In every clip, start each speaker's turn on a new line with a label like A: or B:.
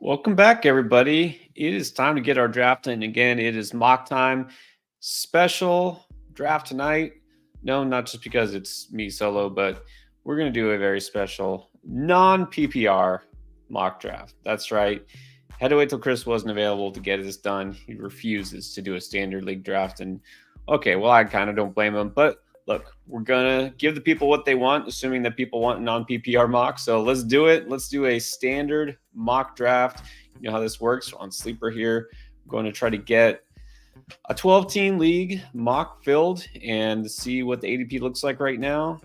A: Welcome back, everybody. It is time to get our draft in again. It is mock time. Special draft tonight. No, not just because it's me solo, but we're going to do a very special non-PPR mock draft. That's right. Had to wait till Chris wasn't available to get this done. He refuses to do a standard league draft. And okay, well, I kind of don't blame him. But look, we're going to give the people what they want, assuming that people want non-PPR mock. So let's do it. Let's do a standard mock draft. You know how this works on Sleeper here. I'm going to try to get a 12-team league mock filled and see what the ADP looks like right now.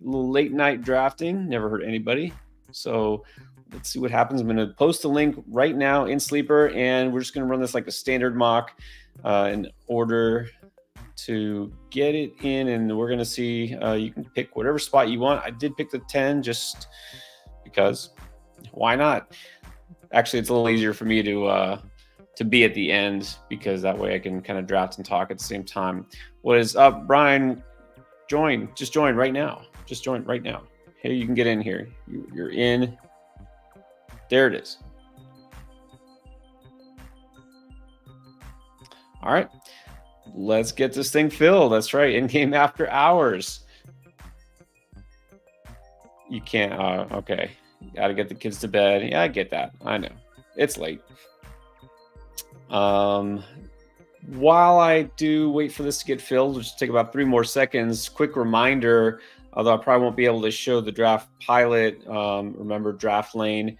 A: Late night drafting, never hurt anybody. So let's see what happens. I'm going to post a link right now in Sleeper, and we're just going to run this like a standard mock in order to get it in, and we're going to see. You can pick whatever spot you want. I did pick the 10 just because. Why not? Actually, it's a little easier for me to be at the end because that way I can kind of draft and talk at the same time. What is up, Brian? Just join right now. Just join right now. Hey, you can get in here. You're in. There it is. All right. Let's get this thing filled. That's right. In-game after hours. You can't. Okay. Got to get the kids to bed. Yeah, I get that. I know. It's late. While I do wait for this to get filled, which will take about 3 more seconds, quick reminder, although I probably won't be able to show the draft pilot, remember Draft Lane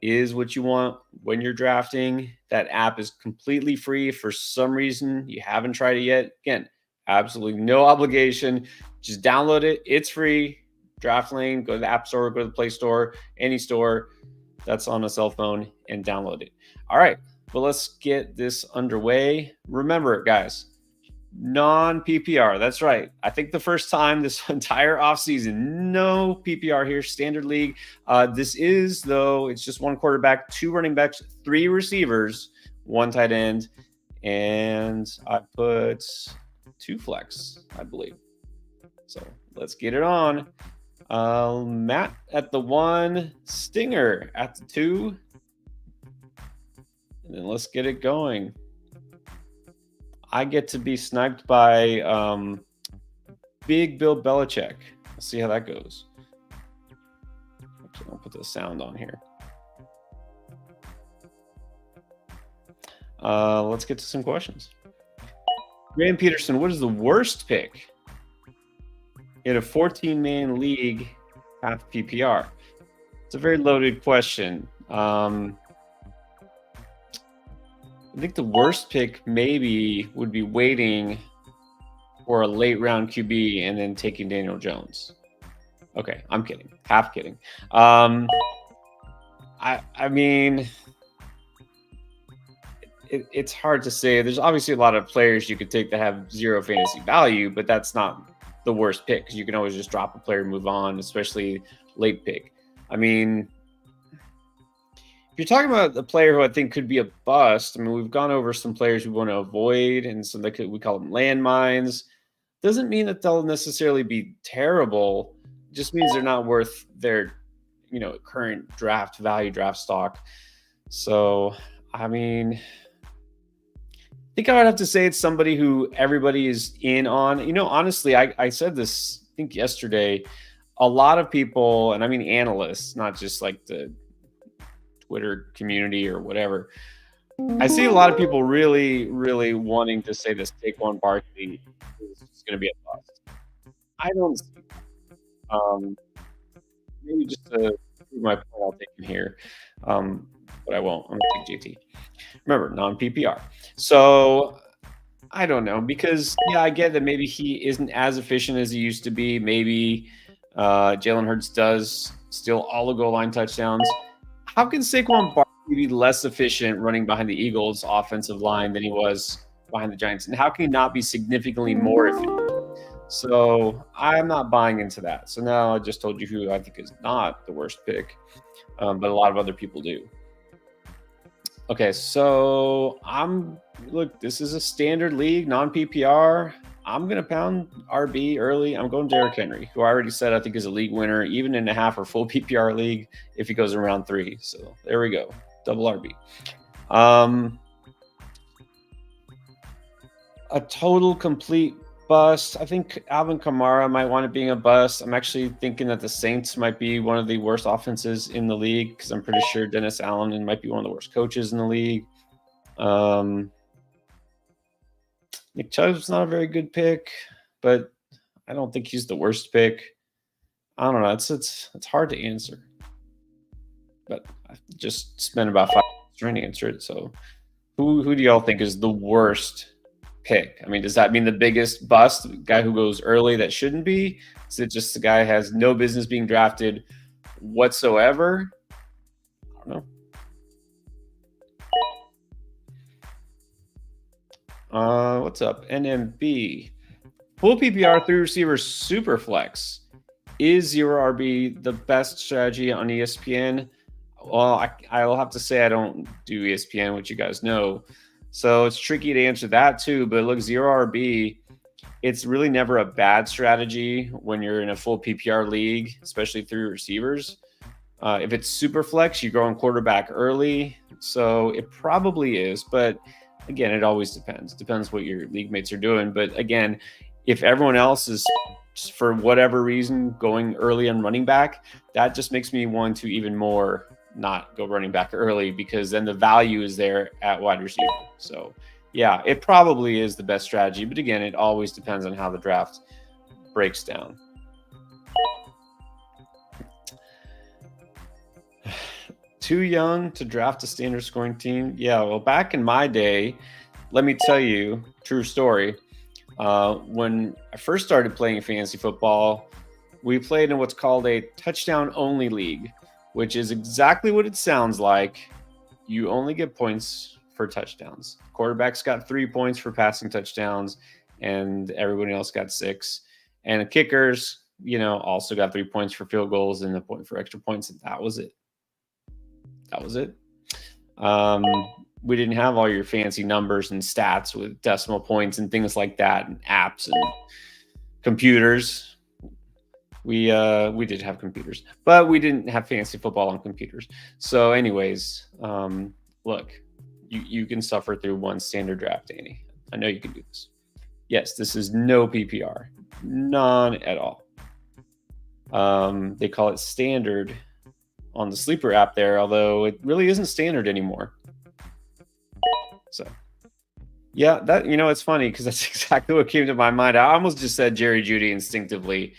A: is what you want when you're drafting. That app is completely free. For some reason you haven't tried it yet, again, absolutely no obligation. Just download it. It's free. Draft Lane, go to the App Store, go to the Play Store, any store that's on a cell phone, and download it. All right, but let's get this underway. Remember, guys, non-PPR. That's right. I think the first time this entire offseason, no PPR here, standard league. This is, though, it's just 1 quarterback, 2 running backs, 3 receivers, 1 tight end, and I put 2 flex, I believe. So let's get it on. Matt at the 1, Stinger at the 2, and then let's get it going. I get to be sniped by Big Bill Belichick. Let's see how that goes. Actually, I'll put the sound on here. Let's get to some questions. Graham Peterson, what is the worst pick in a 14-man league half PPR? It's a very loaded question. I think the worst pick maybe would be waiting for a late round QB and then taking Daniel Jones. Okay, I'm kidding. Half kidding. I mean, it's hard to say. There's obviously a lot of players you could take that have 0 fantasy value, but that's not the worst pick because you can always just drop a player and move on, especially late pick. I mean, if you're talking about a player who I think could be a bust, I mean, we've gone over some players we want to avoid, and some that we call them landmines. Doesn't mean that they'll necessarily be terrible. It just means they're not worth their, current draft value, draft stock. So, I mean, I think I would have to say it's somebody who everybody is in on. Honestly, I said this, I think yesterday, a lot of people, and I mean analysts, not just like the Twitter community or whatever. I see a lot of people really, really wanting to say this Saquon Barkley is going to be a bust. I don't see that. Maybe just to prove my point, I'll take him here. But I won't. I'm going to take JT. Remember, non-PPR. So I don't know, because, I get that maybe he isn't as efficient as he used to be. Maybe Jalen Hurts does still all the goal line touchdowns. How can Saquon Barkley be less efficient running behind the Eagles' offensive line than he was behind the Giants? And how can he not be significantly more efficient? So I'm not buying into that. So now I just told you who I think is not the worst pick, but a lot of other people do. Okay, so look, this is a standard league, non-PPR. I'm going to pound RB early. I'm going Derrick Henry, who I already said I think is a league winner, even in a half or full PPR league if he goes in round 3. So there we go. Double RB. A total complete bust. I think Alvin Kamara might wind up being a bust. I'm actually thinking that the Saints might be one of the worst offenses in the league because I'm pretty sure Dennis Allen might be one of the worst coaches in the league. Nick Chubb's not a very good pick, but I don't think he's the worst pick. I don't know. It's hard to answer, but I just spent about 5 minutes trying to answer it. So, who do y'all think is the worst pick? I mean, does that mean the biggest bust, guy who goes early that shouldn't be? Is it just the guy who has no business being drafted whatsoever? I don't know. What's up? NMB. Full PPR 3 receivers super flex. Is 0 RB the best strategy on ESPN? Well, I'll have to say I don't do ESPN, which you guys know. So it's tricky to answer that too. But look, 0 RB, it's really never a bad strategy when you're in a full PPR league, especially 3 receivers. If it's super flex, you go on quarterback early. So it probably is. But again, it always depends. Depends what your league mates are doing. But again, if everyone else is, for whatever reason, going early on running back, that just makes me want to even more not go running back early, because then the value is there at wide receiver. So yeah, it probably is the best strategy. But again, it always depends on how the draft breaks down. Too young to draft a standard scoring team? Yeah, well, back in my day, let me tell you, true story. When I first started playing fantasy football, we played in what's called a touchdown-only league, which is exactly what it sounds like. You only get points for touchdowns. Quarterbacks got 3 points for passing touchdowns, and everybody else got 6. And the kickers, also got 3 points for field goals and a point for extra points, and that was it. That was it. We didn't have all your fancy numbers and stats with decimal points and things like that, and apps and computers. We did have computers, but we didn't have fantasy football on computers. So anyways, look, you can suffer through one standard draft, Danny. I know you can do this. Yes, this is no PPR. None at all. They call it standard on the Sleeper app there, although it really isn't standard anymore. So yeah, that, it's funny because that's exactly what came to my mind. I almost just said Jerry Jeudy instinctively.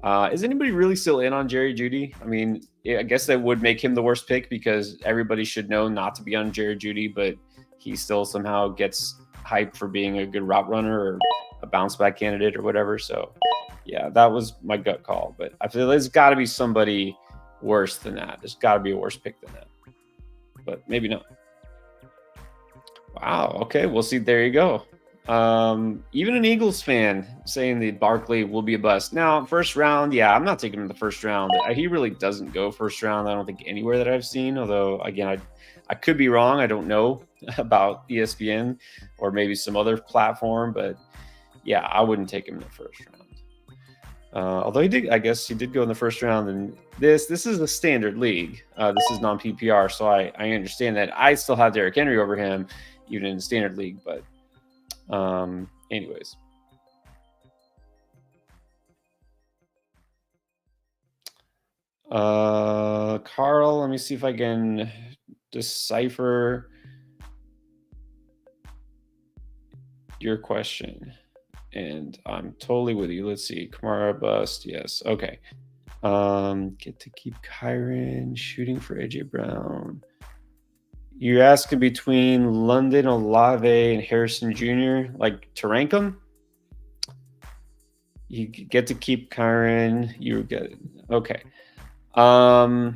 A: Is anybody really still in on Jerry Jeudy? I mean, I guess that would make him the worst pick because everybody should know not to be on Jerry Jeudy, but he still somehow gets hyped for being a good route runner or a bounce back candidate or whatever. So yeah, that was my gut call. But I feel there's got to be somebody worse than that. There's got to be a worse pick than that, but maybe not. Wow. Okay. Well, see, there you go. Even an Eagles fan saying that Barkley will be a bust. Now, first round, yeah, I'm not taking him in the first round. He really doesn't go first round. I don't think anywhere that I've seen. Although, again, I could be wrong. I don't know about ESPN or maybe some other platform, but yeah, I wouldn't take him in the first round. Although I guess he did go in the first round, and this is a standard league. This is non-PPR, so I understand that. I still have Derrick Henry over him, even in the standard league. But anyways, Carl, let me see if I can decipher your question. And I'm totally with you. Let's see. Kamara bust. Yes. Okay. Get to keep Kyron, shooting for AJ Brown. You're asking between London, Olave, and Harrison Jr., like to rank them? You get to keep Kyron. You get it. Okay. I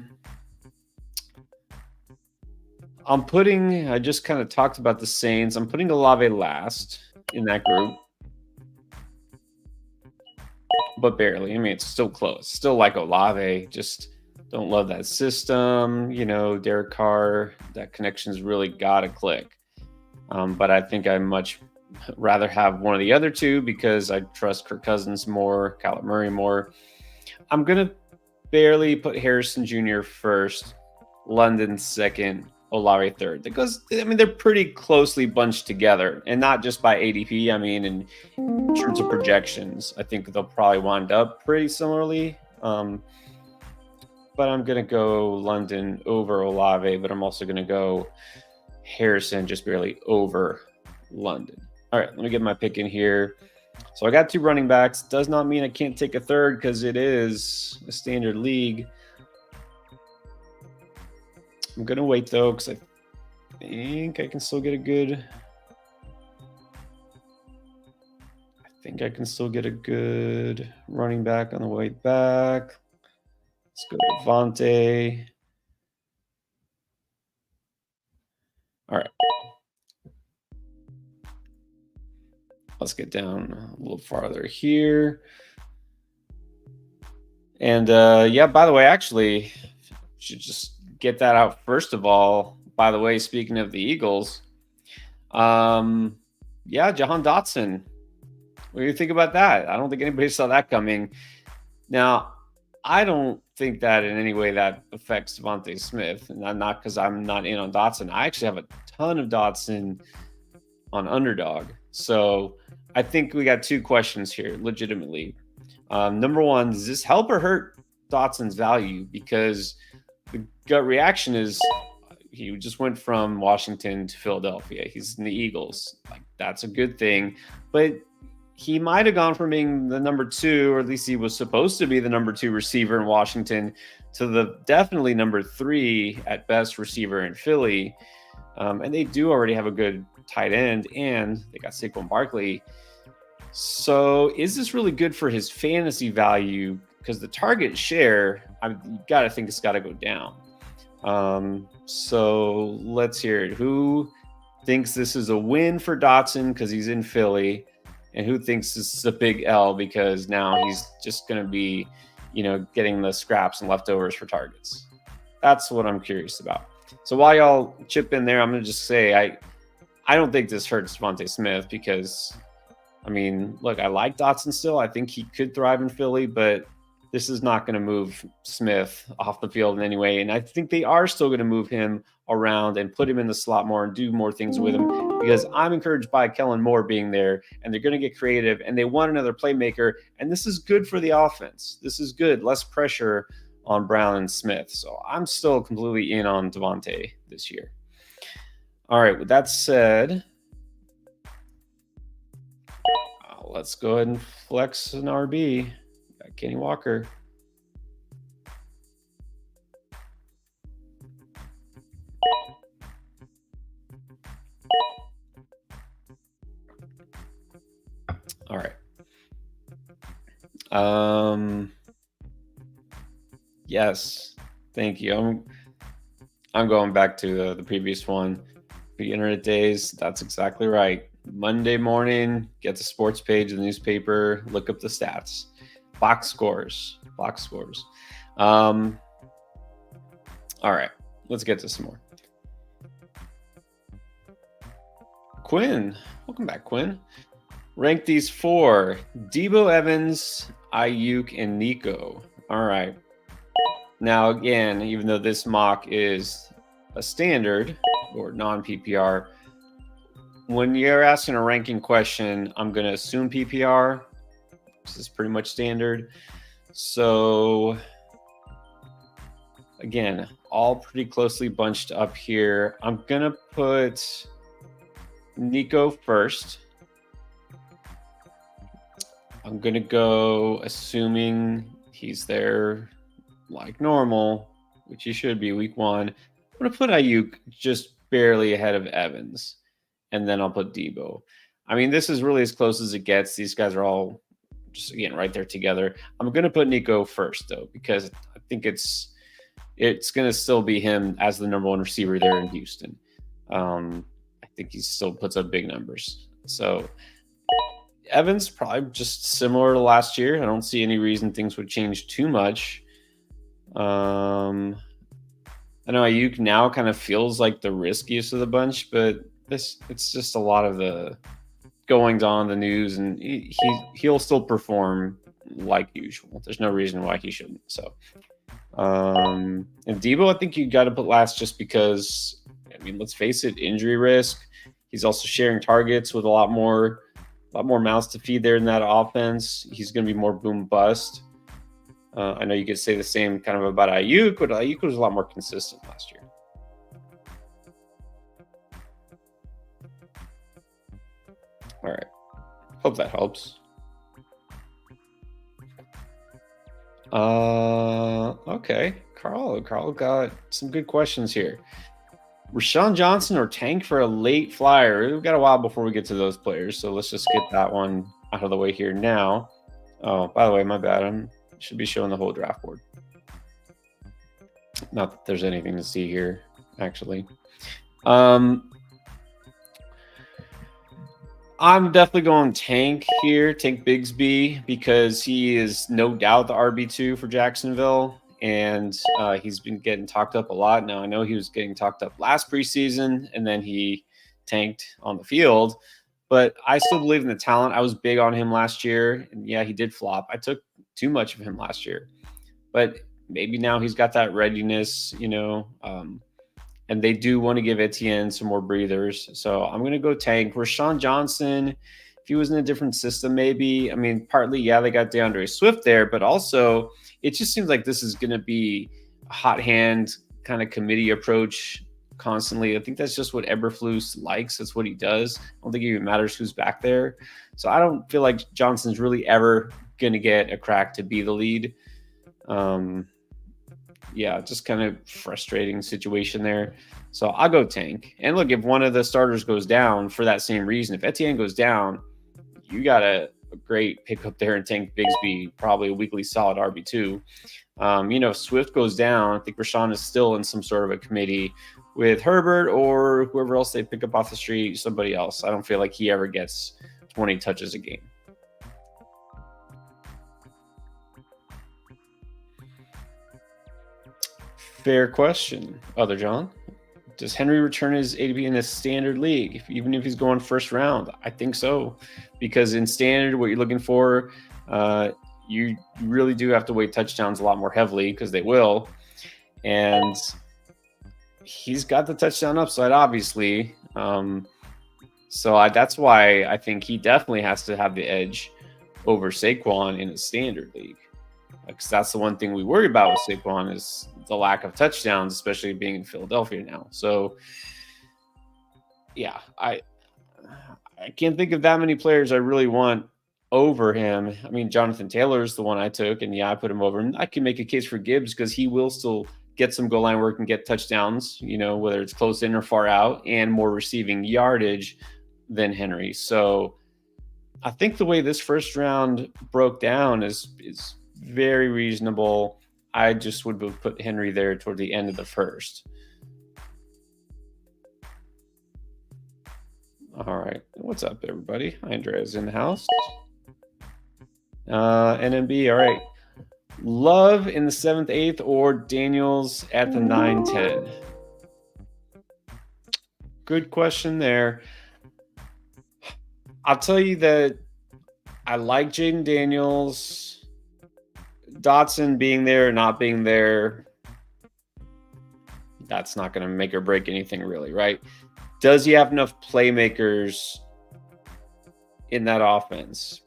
A: just kind of talked about the Saints. I'm putting Olave last in that group, but barely. I mean, it's still close. Still like Olave. Just don't love that system. Derek Carr, that connection's really got to click. But I think I much rather have one of the other two because I trust Kirk Cousins more, Kyler Murray more. I'm going to barely put Harrison Jr. first, London second, Olave third. Because, I mean, they're pretty closely bunched together, and not just by ADP. I mean, in terms of projections, I think they'll probably wind up pretty similarly. But I'm going to go London over Olave, but I'm also going to go Harrison just barely over London. All right, let me get my pick in here. So I got 2 running backs. Does not mean I can't take a third because it is a standard league. I'm going to wait, though, because I think I can still get a good... running back on the way back. Let's go to Devontae. All right. Let's get down a little farther here. And yeah, by the way, actually, should just get that out first of all. By the way, speaking of the Eagles, yeah, Jahan Dotson. What do you think about that? I don't think anybody saw that coming. Now, I don't think that in any way that affects Devontae Smith, and not because I'm not in on Dotson. I actually have a ton of Dotson on Underdog. So I think we got 2 questions here, legitimately. Number one, does this help or hurt Dotson's value? Because the gut reaction is he just went from Washington to Philadelphia. He's in the Eagles. Like, that's a good thing. But he might have gone from being the number 2, or at least he was supposed to be the number 2 receiver in Washington, to the definitely number 3 at best receiver in Philly. And they do already have a good tight end, and they got Saquon Barkley. So is this really good for his fantasy value? Because the target share, you got to think it's got to go down. So let's hear it. Who thinks this is a win for Dotson because he's in Philly? And who thinks this is a big L because now he's just going to be, getting the scraps and leftovers for targets? That's what I'm curious about. So while y'all chip in there, I'm going to just say I don't think this hurts Devontae Smith because, I mean, look, I like Dotson still. I think he could thrive in Philly, but this is not going to move Smith off the field in any way. And I think they are still going to move him around and put him in the slot more and do more things with him, because I'm encouraged by Kellen Moore being there, and they're going to get creative, and they want another playmaker. And this is good for the offense. This is good. Less pressure on Brown and Smith. So I'm still completely in on Devontae this year. All right. With that said, let's go ahead and flex an RB. Got Kenny Walker. All right. Yes. Thank you. I'm going back to the previous one. Pre-internet days. That's exactly right. Monday morning, get the sports page of the newspaper, look up the stats. Box scores. All right. Let's get to some more. Quinn. Welcome back, Quinn. Rank these 4: Debo, Evans, Ayuk, and Nico. All right. Now, again, even though this mock is a standard or non-PPR, when you're asking a ranking question, I'm going to assume PPR. This is pretty much standard. So, again, all pretty closely bunched up here. I'm going to put Nico first. I'm going to go assuming he's there like normal, which he should be week 1. I'm going to put Ayuk just barely ahead of Evans, and then I'll put Debo. I mean, this is really as close as it gets. These guys are all just, again, right there together. I'm going to put Nico first, though, because I think it's going to still be him as the number 1 receiver there in Houston. I think he still puts up big numbers. So Evans probably just similar to last year. I don't see any reason things would change too much. I know Ayuk now kind of feels like the riskiest of the bunch, but it's just a lot of the goings on the news, and he'll still perform like usual. There's no reason why he shouldn't. So, and Debo, I think you got to put last just because, I mean, let's face it, injury risk. He's also sharing targets with a lot more mouths to feed there in that offense. He's going to be more boom bust. I know you could say the same kind of about Ayuk, but Ayuk was a lot more consistent last year. All right. Hope that helps. Okay. Carl got some good questions here. Rashawn Johnson or Tank for a late flyer? We've got a while before we get to those players, so let's just get that one out of the way here now. Oh, by the way, my bad. I should be showing the whole draft board. Not that there's anything to see here, actually. I'm definitely going Tank here, Tank Bigsby, because he is no doubt the RB2 for Jacksonville, and he's been getting talked up a lot. Now, I know he was getting talked up last preseason, and then he tanked on the field, but I still believe in the talent. I was big on him last year, and yeah, he did flop. I took too much of him last year, but maybe now he's got that readiness, and they do want to give Etienne some more breathers. So I'm going to go Tank. Rashawn Johnson, if he was in a different system, maybe. I mean, partly, yeah, they got DeAndre Swift there, but also it just seems like this is going to be a hot hand kind of committee approach constantly. I think that's just what Eberflus likes. That's what he does. I don't think it even matters who's back there. So I don't feel like Johnson's really ever going to get a crack to be the lead. Yeah, just kind of frustrating situation there. So I'll go Tank. And look, if one of the starters goes down for that same reason, if Etienne goes down, you got a great pickup there in Tank Bigsby, probably a weekly solid RB2. If Swift goes down, I think Rashawn is still in some sort of a committee with Herbert or whoever else they pick up off the street, somebody else. I don't feel like he ever gets 20 touches a game. Fair question, Other John. Does Henry return his ADP in a standard league, even if he's going first round? I think so, because in standard, what you're looking for, you really do have to weight touchdowns a lot more heavily because they will. And he's got the touchdown upside, obviously. That's why I think he definitely has to have the edge over Saquon in a standard league. Because that's the one thing we worry about with Saquon is the lack of touchdowns, especially being in Philadelphia now. So, yeah, I can't think of that many players I really want over him. I mean, Jonathan Taylor is the one I took, and yeah, I put him over. And I can make a case for Gibbs because he will still get some goal line work and get touchdowns, whether it's close in or far out, and more receiving yardage than Henry. So I think the way this first round broke down is very reasonable. I just would put Henry there toward the end of the first. All right. What's up, everybody? Andrea's in the house. NMB. All right. Love in the 7th, 8th, or Daniels at the 9, 10? Good question there. I'll tell you that I like Jaden Daniels. Dotson being there or not being there, that's not going to make or break anything really, right? Does he have enough playmakers in that offense?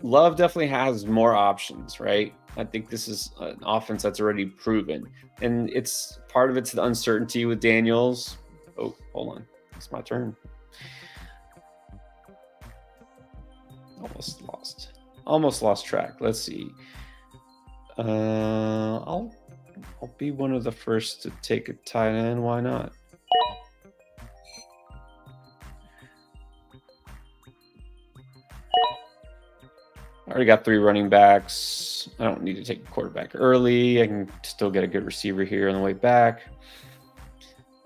A: Love definitely has more options, right? I think this is an offense that's already proven. And it's part of it's the uncertainty with Daniels. Oh, hold on. It's my turn. Almost lost track. Let's see. I'll be one of the first to take a tight end. Why not? I already got 3 running backs. I don't need to take a quarterback early. I can still get a good receiver here on the way back.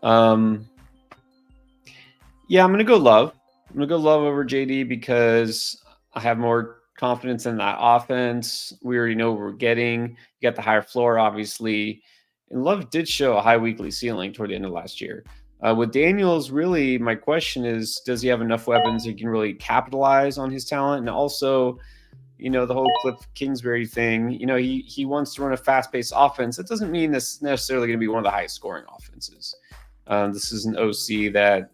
A: Yeah, I'm going to go Love. I'm going to go Love over JD because I have more confidence in that offense. We already know what we're getting. You got the higher floor, obviously. And Love did show a high weekly ceiling toward the end of last year. With Daniels, really, my question is, does he have enough weapons he can really capitalize on his talent? And also, the whole Cliff Kingsbury thing, he wants to run a fast-paced offense. That doesn't mean this necessarily going to be one of the highest scoring offenses. This is an OC that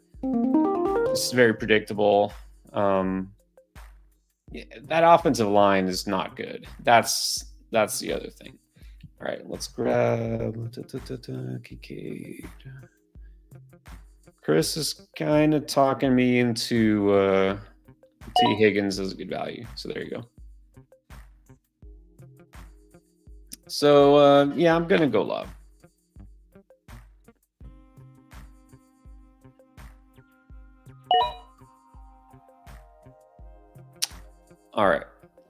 A: is very predictable. That offensive line is not good. That's the other thing. All right, let's grab Kincaid. Chris is kind of talking me into T. Higgins as a good value. So there you go. So, yeah, I'm going to go Love. All right,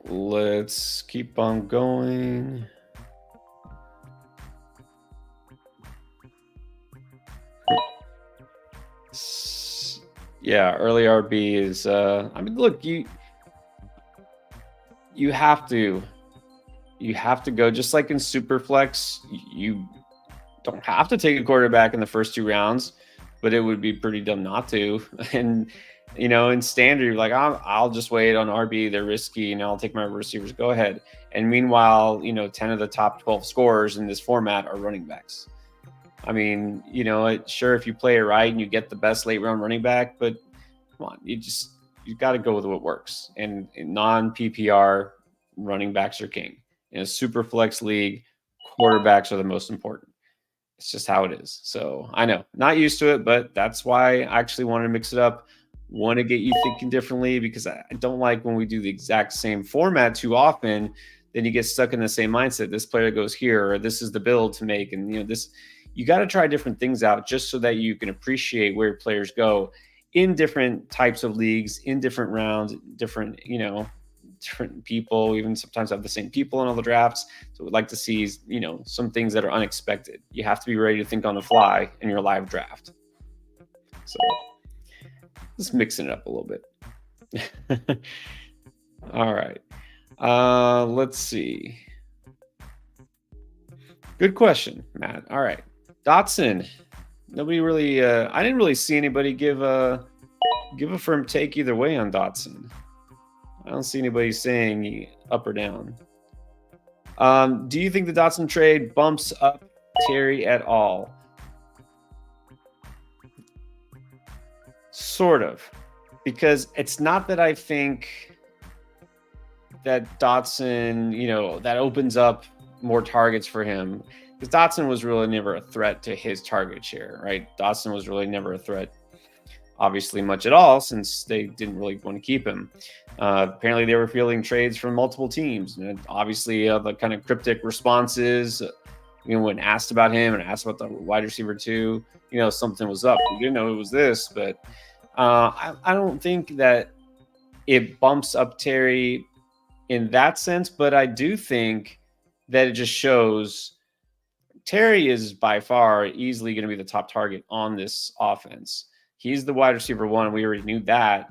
A: let's keep on going. Yeah, early RB is, look, you have to go, just like in Superflex, you don't have to take a quarterback in the first 2 rounds, but it would be pretty dumb not to. And, in standard, you're like, I'll just wait on RB. They're risky, and I'll take my receivers. Go ahead. And meanwhile, 10 of the top 12 scorers in this format are running backs. I mean, sure, if you play it right and you get the best late round running back, but come on, you got to go with what works. And in non-PPR, running backs are king. In a super flex league, quarterbacks are the most important. It's just how it is. So I know, not used to it, but that's why I actually wanted to mix it up. Want to get you thinking differently, because I don't like when we do the exact same format too often. Then you get stuck in the same mindset. This player goes here, or this is the build to make. And, you got to try different things out just so that you can appreciate where players go in different types of leagues, in different rounds, different people, even sometimes have the same people in all the drafts. So we'd like to see, some things that are unexpected. You have to be ready to think on the fly in your live draft. So just mixing it up a little bit. All right. Let's see. Good question, Matt. All right. Dotson. Nobody really, I didn't really see anybody give a firm take either way on Dotson. I don't see anybody saying up or down. Do you think the Dotson trade bumps up Terry at all? Sort of. Because it's not that I think that Dotson, that opens up more targets for him. Because Dotson was really never a threat to his target share, right? Dotson was really never a threat, obviously, much at all, since they didn't really want to keep him. Apparently, they were fielding trades from multiple teams. And obviously, the kind of cryptic responses, when asked about him and asked about the wide receiver too, something was up. We didn't know it was this, but I don't think that it bumps up Terry in that sense. But I do think that it just shows Terry is by far easily going to be the top target on this offense. He's the wide receiver 1. We already knew that.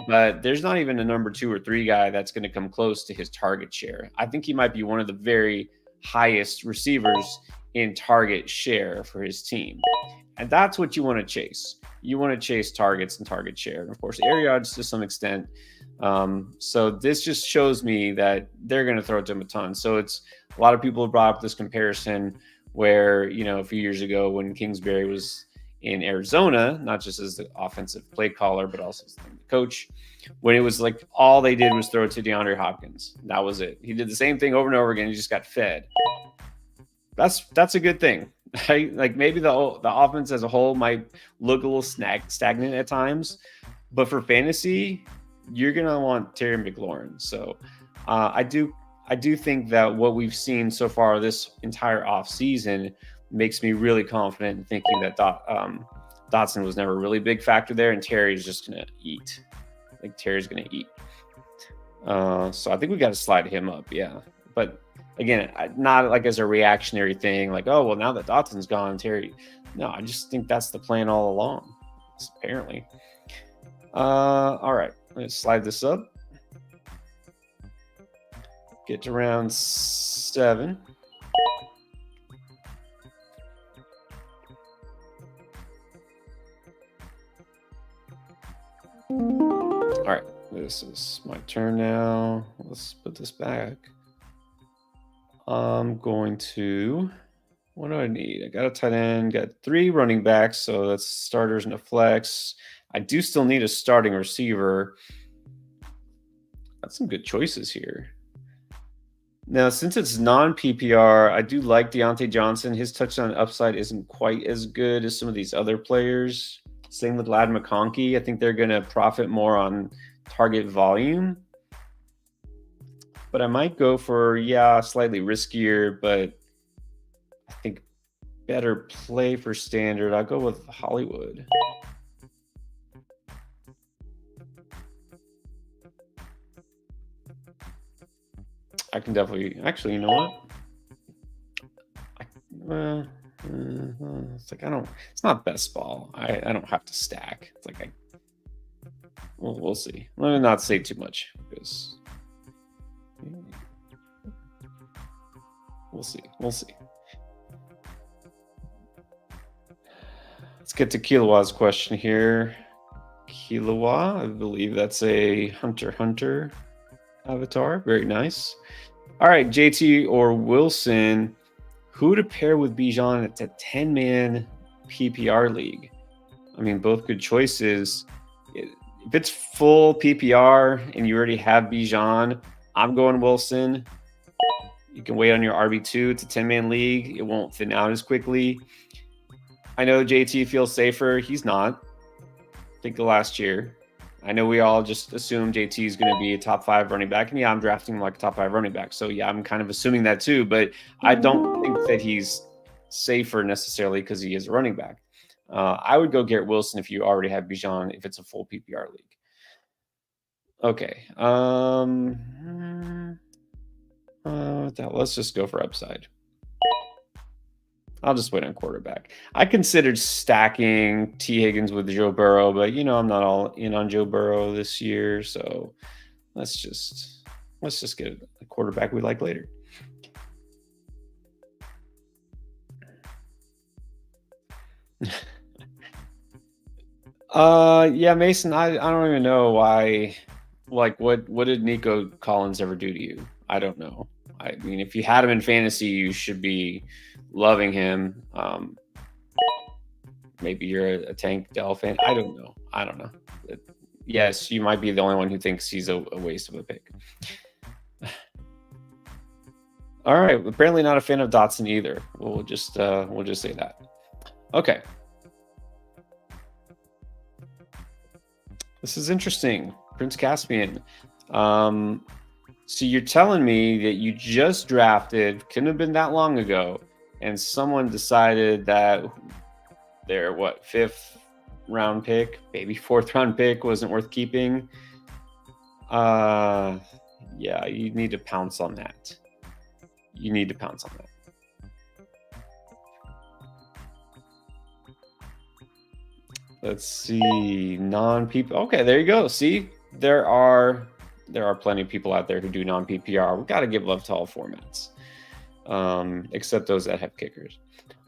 A: But there's not even a number 2 or 3 guy that's going to come close to his target share. I think he might be one of the very highest receivers in target share for his team. And that's what you want to chase. You want to chase targets and target share. And, of course, air yards to some extent. So this just shows me that they're going to throw it to him a ton. So it's a lot of people have brought up this comparison where, a few years ago when Kingsbury was in Arizona, not just as the offensive play caller, but also as the coach, when it was like all they did was throw it to DeAndre Hopkins. That was it. He did the same thing over and over again. He just got fed. That's a good thing. Right? Like maybe the offense as a whole might look a little stagnant at times, but for fantasy, you're gonna want Terry McLaurin. So I do think that what we've seen so far this entire offseason makes me really confident in thinking that Dotson was never a really big factor there, and Terry's just going to eat. Like Terry's going to eat. So I think we got to slide him up, yeah. But again, not like as a reactionary thing, like, oh, well, now that Dotson's gone, Terry. No, I just think that's the plan all along, apparently. All right, let's slide this up. Get to round 7. All right, this is my turn now. Let's put this back. I'm going to, what do I need? I got a tight end, got 3 running backs, so that's starters and a flex. I do still need a starting receiver. That's some good choices here. Now, since it's non-PPR, I do like Deontay Johnson. His touchdown upside isn't quite as good as some of these other players. Same with Lad McConkey. I think they're going to profit more on target volume. But I might go for, slightly riskier, but I think better play for standard. I'll go with Hollywood. I can definitely, actually, you know what? It's like, it's not best ball. I don't have to stack. It's like, we'll see. Let me not say too much because we'll see. Let's get to Kilowa's question here. Kilowa, I believe that's a Hunter avatar. Very nice. All right, JT or Wilson, who to pair with Bijan? It's a 10-man PPR league. I mean, both good choices. If it's full PPR and you already have Bijan, I'm going Wilson. You can wait on your RB2. It's a 10-man league. It won't thin out as quickly. I know JT feels safer. He's not. Think of last year. I know we all just assume JT is going to be a top 5 running back. And I'm drafting him like a top 5 running back. So I'm kind of assuming that too. But I don't think that he's safer necessarily because he is a running back. I would go Garrett Wilson if you already have Bijan, if it's a full PPR league. Okay. Let's just go for upside. I'll just wait on quarterback. I considered stacking T. Higgins with Joe Burrow, but I'm not all in on Joe Burrow this year, so let's just get a quarterback we like later. Mason, I don't even know why. Like, what did Nico Collins ever do to you? I don't know. I mean, if you had him in fantasy, you should be loving him. Maybe you're a Tank Dell fan. I don't know. Yes, you might be the only one who thinks he's a waste of a pick. All right. Apparently not a fan of Dotson either. We'll just say that. Okay. This is interesting. Prince Caspian. So you're telling me that you just drafted, couldn't have been that long ago, and someone decided that their 5th round pick, maybe 4th round pick wasn't worth keeping. You need to pounce on that. Let's see, non-PPR. Okay, there you go. See, there are plenty of people out there who do non-PPR. We've got to give love to all formats, except those that have kickers.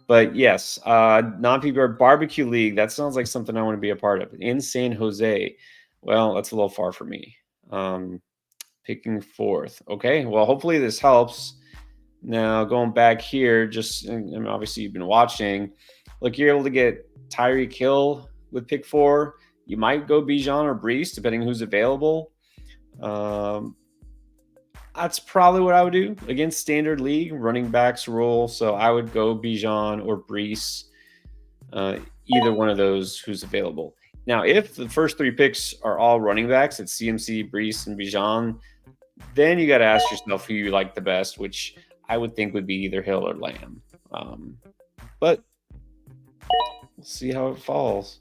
A: But yes, non-PPR barbecue league. That sounds like something I want to be a part of. In San Jose. Well, that's a little far for me. Picking 4th. Okay, well, hopefully this helps. Now, going back here, obviously you've been watching. Look, you're able to get Tyreek Hill with pick 4. You might go Bijan or Breece, depending who's available. That's probably what I would do. Against standard league, running backs rule. So I would go Bijan or Breece, either one of those who's available. Now, if the first 3 picks are all running backs, it's CMC, Breece, and Bijan, then you got to ask yourself who you like the best, which I would think would be either Hill or Lamb. But we'll see how it falls.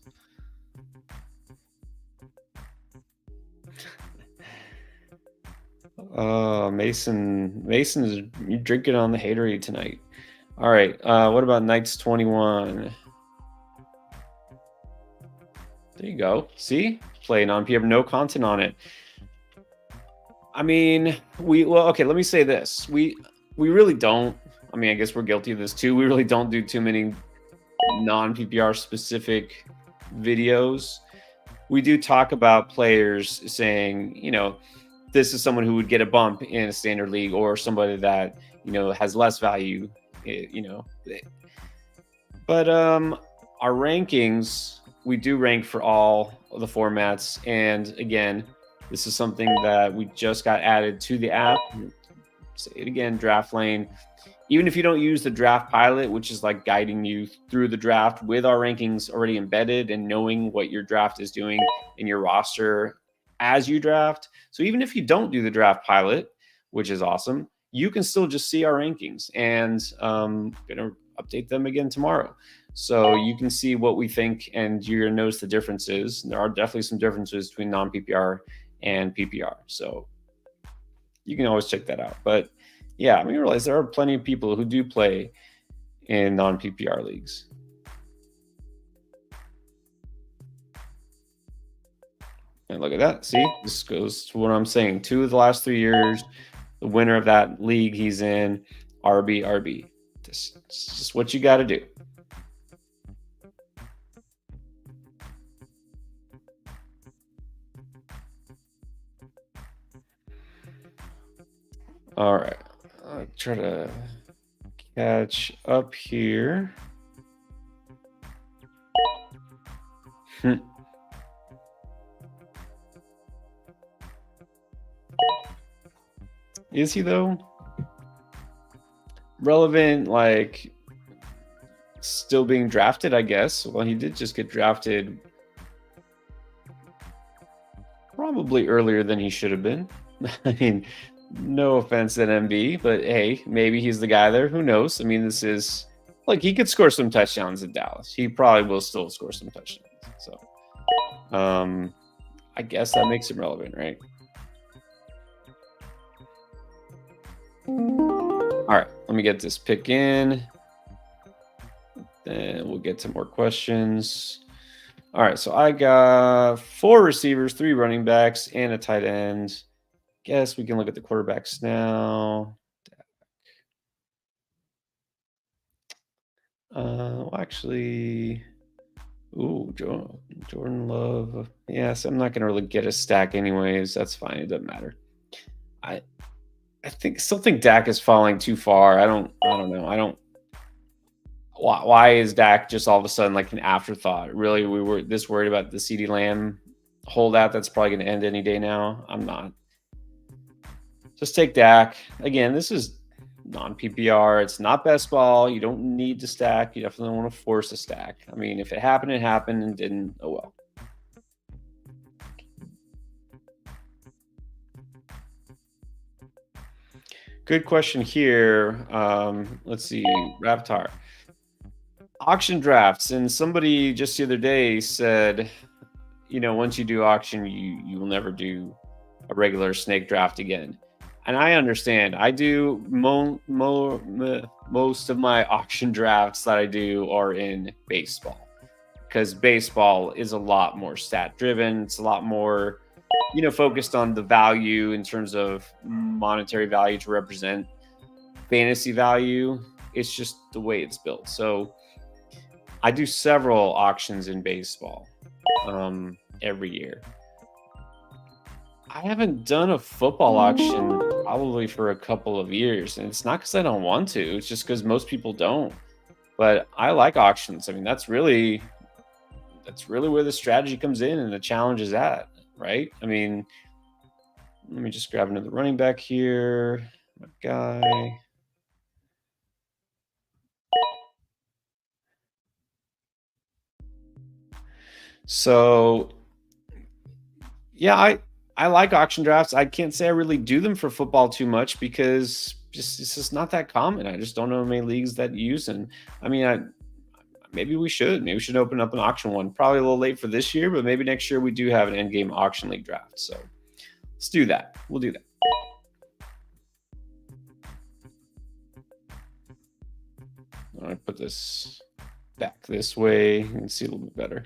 A: Mason is you drinking on the haterade tonight. All right. What about Knights 21? There you go. See, playing on PPR, no content on it. I mean, okay. Let me say this: we really don't. I mean, I guess we're guilty of this too. We really don't do too many non-PPR specific videos. we do talk about players saying, you know, this is someone who would get a bump in a standard league, or somebody that, you know, has less value, you know. But our rankings, we do rank for all of the formats. And again, this is something that we just got added to the app. Say it again, Draft Lane. Even if you don't use the draft pilot, which is like guiding you through the draft with our rankings already embedded and knowing what your draft is doing in your roster as you draft. So even if you don't do the draft pilot, which is awesome, you can still just see our rankings, and going to update them again tomorrow. So you can see what we think, and you're going to notice the differences. There are definitely some differences between non-PPR and PPR. So you can always check that out. But yeah, I mean, realize there are plenty of people who do play in non-PPR leagues. And look at that. See, this goes to what I'm saying. 2 of the last 3 years, the winner of that league he's in, RB. This is just what you got to do. All right. I'll try to catch up here. Is he though? Relevant, like still being drafted, I guess. Well, he did just get drafted probably earlier than he should have been. I mean, no offense at MB, but hey, maybe he's the guy there. Who knows? I mean, this is like he could score some touchdowns in Dallas. He probably will still score some touchdowns. So, I guess that makes him relevant, right? All right, let me get this pick in. Then we'll get to more questions. All right, so I got 4 receivers, 3 running backs, and a tight end. Guess we can look at the quarterbacks now. Actually, Jordan Love. Yes, I'm not gonna really get a stack anyways. That's fine. It doesn't matter. I still think Dak is falling too far. I don't know. Why is Dak just all of a sudden like an afterthought? Really, we were this worried about the CeeDee Lamb holdout that's probably going to end any day now. I'm not. Just take Dak. Again, this is non-PPR. It's not best ball. You don't need to stack. You definitely don't want to force a stack. I mean, if it happened, it happened, and didn't, oh well. Good question here. Let's see, Raptar. Auction drafts, and somebody just the other day said, you know, once you do auction, you will never do a regular snake draft again. And I understand. I do most of my auction drafts that I do are in baseball, because baseball is a lot more stat driven. It's a lot more, you know, focused on the value in terms of monetary value to represent fantasy value. It's just the way it's built. So I do several auctions in baseball every year. I haven't done a football auction probably for a couple of years, and it's not because I don't want to. It's just because most people don't. But I like auctions. I mean, that's really where the strategy comes in and the challenge is at, right? I mean, let me just grab another running back here. My guy. So, yeah, I like auction drafts. I can't say I really do them for football too much because it's just not that common. I just don't know many leagues that use them. I mean, maybe we should. Maybe we should open up an auction one. Probably a little late for this year, but maybe next year we do have an end game auction league draft. So let's do that. We'll do that. I'm going to put this back this way and see a little bit better.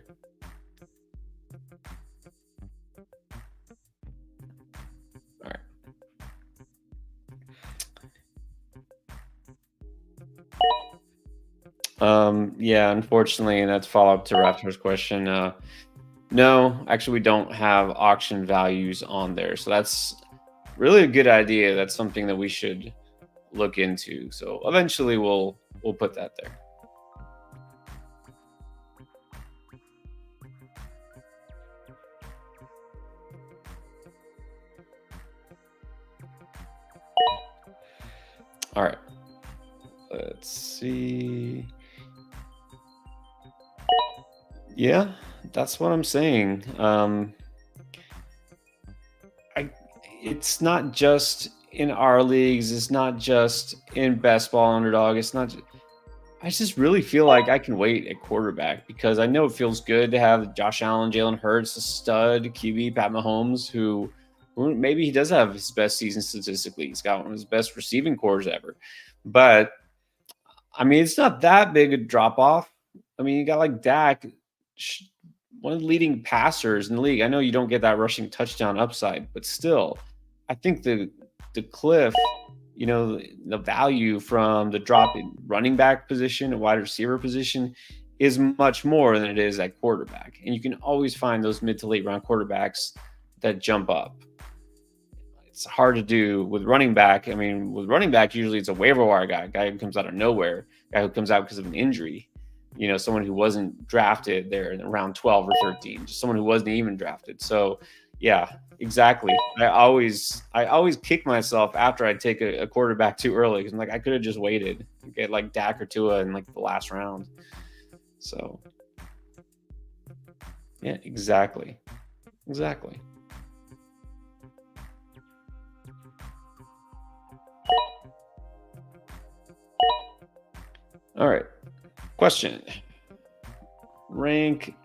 A: Yeah, unfortunately, and that's follow up to Raptor's question. No, actually, we don't have auction values on there. So that's really a good idea. That's something that we should look into. So eventually we'll put that there. All right. Let's see. Yeah, that's what I'm saying. I it's not just in our leagues, it's not just in best ball underdog, it's not I just really feel like I can wait at quarterback because I know it feels good to have Josh Allen, Jalen Hurts, a stud QB, Pat Mahomes, who maybe he does have his best season statistically. He's got one of his best receiving cores ever. But I mean, it's not that big a drop off. I mean, you got like Dak, one of the leading passers in the league. I know you don't get that rushing touchdown upside, but still, I think the cliff, the value from the drop in running back position and wide receiver position is much more than it is at quarterback. And you can always find those mid to late round quarterbacks that jump up. It's hard to do with running back. I mean, with running back, usually it's a waiver wire guy, a guy who comes out of nowhere, a guy who comes out because of an injury. Someone who wasn't drafted there in around 12 or 13, just someone who wasn't even drafted. So, yeah, exactly. I always kick myself after I take a quarterback too early because I'm like, I could have just waited, get like Dak or Tua in like the last round. So, yeah, exactly, exactly. All right. Question. Rank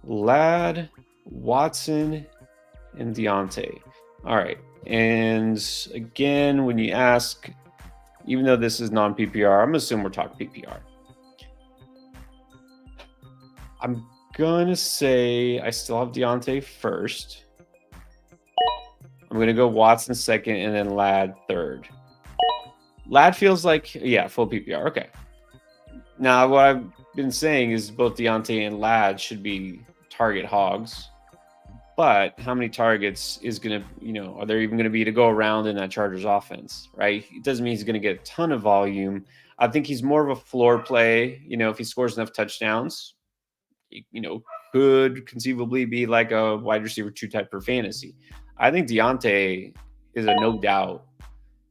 A: Lad, Watson, and Deontay. All right. And again, when you ask, even though this is non-PPR, I'm going to assume we're talking PPR. I'm going to say I still have Deontay first. I'm going to go Watson second and then Lad third. Lad feels like, yeah, full PPR. Okay. Now, what I've been saying is both Deontay and Lad should be target hogs. But how many targets is going to, are there even going to be to go around in that Chargers offense, right? It doesn't mean he's going to get a ton of volume. I think he's more of a floor play. If he scores enough touchdowns, could conceivably be like a wide receiver 2 type for fantasy. I think Deontay is a no doubt.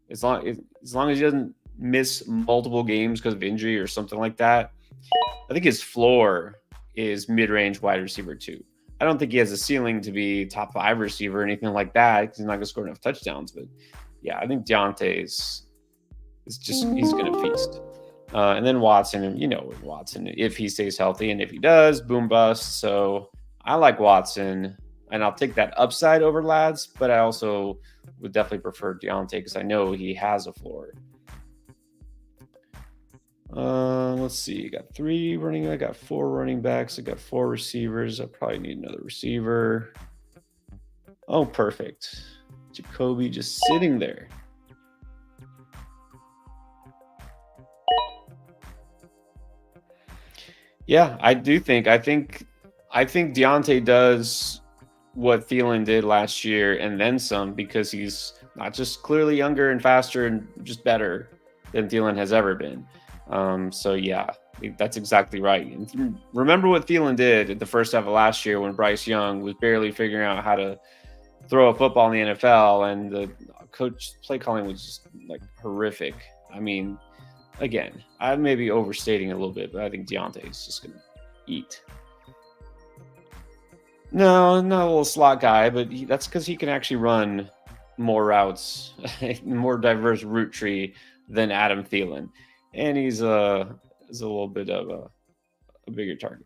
A: As long as he doesn't miss multiple games because of injury or something like that, I think his floor is mid-range wide receiver 2. I don't think he has a ceiling to be top 5 receiver or anything like that because he's not going to score enough touchdowns. But yeah, I think Deontay is just, he's going to feast. And then Watson, Watson, if he stays healthy, and if he does, boom bust. So I like Watson, and I'll take that upside over Lads, but I also would definitely prefer Deontay because I know he has a floor. Let's see. I got 4 running backs. I got 4 receivers. I probably need another receiver. Oh, perfect. Jacoby just sitting there. Yeah, I think Deontay does what Thielen did last year and then some because he's not just clearly younger and faster and just better than Thielen has ever been. So yeah, that's exactly right. And remember what Thielen did at the first half of last year when Bryce Young was barely figuring out how to throw a football in the NFL, and the coach play calling was just like horrific. I mean, again, I may be overstating a little bit, but I think Deontay is just going to eat. No, not a little slot guy, but that's because he can actually run more routes, more diverse route tree than Adam Thielen. And he's a little bit of a bigger target.